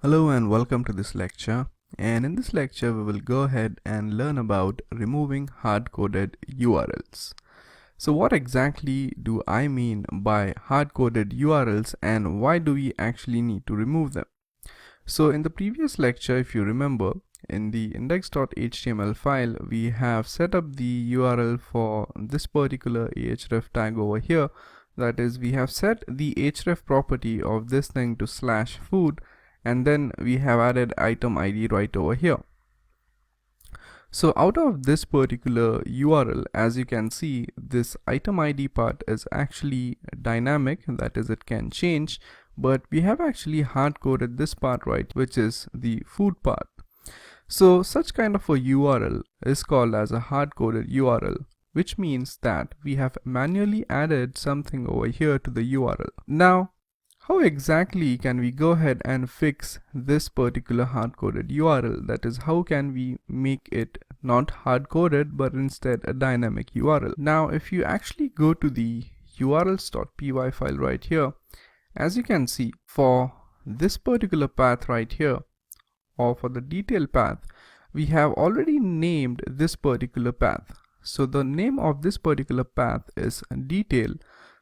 Hello and welcome to this lecture, and in this lecture we will go ahead and learn about removing hard-coded URLs. So what exactly do I mean by hard-coded URLs and why do we actually need to remove them? So in the previous lecture, if you remember, in the index.html file we have set up the URL for this particular ahref tag over here. That is, we have set the href property of this thing to /food, and then we have added item ID right over here. So out of this particular URL, as you can see, this item ID part is actually dynamic, that is, it can change, but we have actually hard-coded this part, right, which is the food part. So such kind of a URL is called as a hard-coded URL, which means that we have manually added something over here to the URL. Now, how exactly can we go ahead and fix this particular hard-coded URL? That is, how can we make it not hard-coded but instead a dynamic URL? Now, if you actually go to the URLs.py file right here, as you can see, for this particular path right here, or for the detail path, we have already named this particular path. So the name of this particular path is detail.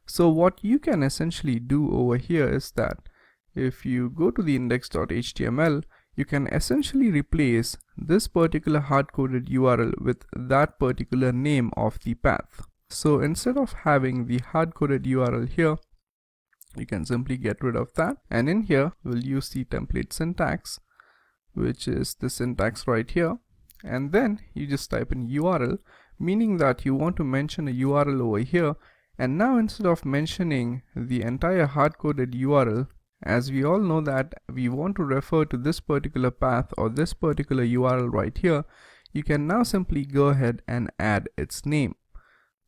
So what you can essentially do over here is that if you go to the index.html, you can essentially replace this particular hard-coded URL with that particular name of the path. So instead of having the hard-coded URL here, you can simply get rid of that, and in here we'll use the template syntax, which is the syntax right here, and then you just type in URL, meaning that you want to mention a URL over here. And now instead of mentioning the entire hard-coded URL, as we all know that we want to refer to this particular path or this particular URL right here, you can now simply go ahead and add its name.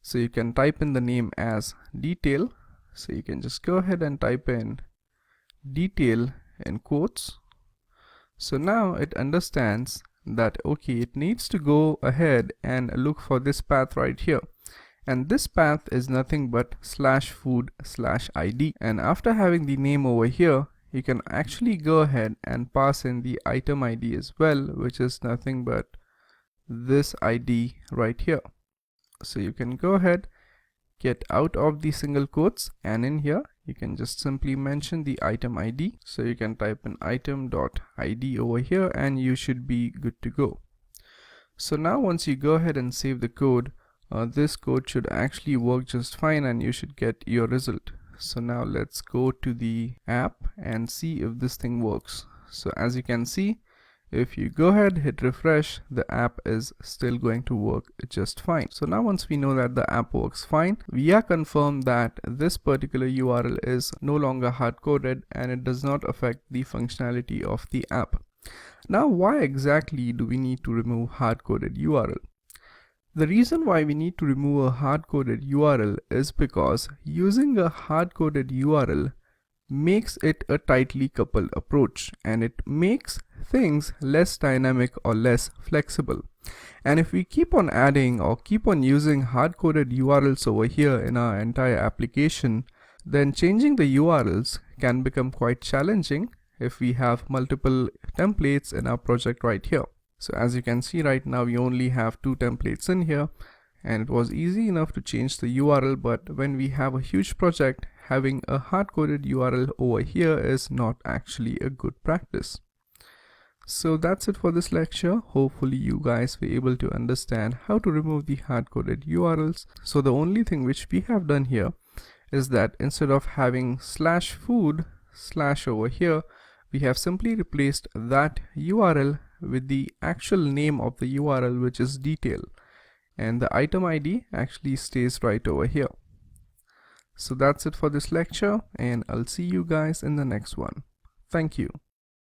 So you can type in the name as detail. So you can just go ahead and type in detail in quotes. So now it understands that okay, it needs to go ahead and look for this path right here. And this path is nothing but /food/id. And after having the name over here, you can actually go ahead and pass in the item ID as well, which is nothing but this ID right here. So you can go ahead, get out of the single quotes, and in here you can just simply mention the item ID. So you can type in item.id over here and you should be good to go. So now once you go ahead and save the code, this code should actually work just fine and you should get your result. So now let's go to the app and see if this thing works. So as you can see, if you go ahead, hit refresh, the app is still going to work just fine. So now once we know that the app works fine, we are confirmed that this particular URL is no longer hard-coded and it does not affect the functionality of the app. Now, why exactly do we need to remove hard-coded URL? The reason why we need to remove a hard-coded URL is because using a hard-coded URL makes it a tightly coupled approach and it makes things less dynamic or less flexible. And if we keep on adding or keep on using hard-coded URLs over here in our entire application, then changing the URLs can become quite challenging if we have multiple templates in our project right here. So as you can see right now, we only have 2 templates in here and it was easy enough to change the URL, but when we have a huge project, having a hard-coded URL over here is not actually a good practice. So that's it for this lecture. Hopefully you guys were able to understand how to remove the hard-coded URLs. So the only thing which we have done here is that instead of having /food/ over here, we have simply replaced that URL with the actual name of the URL, which is detail, and the item ID actually stays right over here. So that's it for this lecture and I'll see you guys in the next one. Thank you.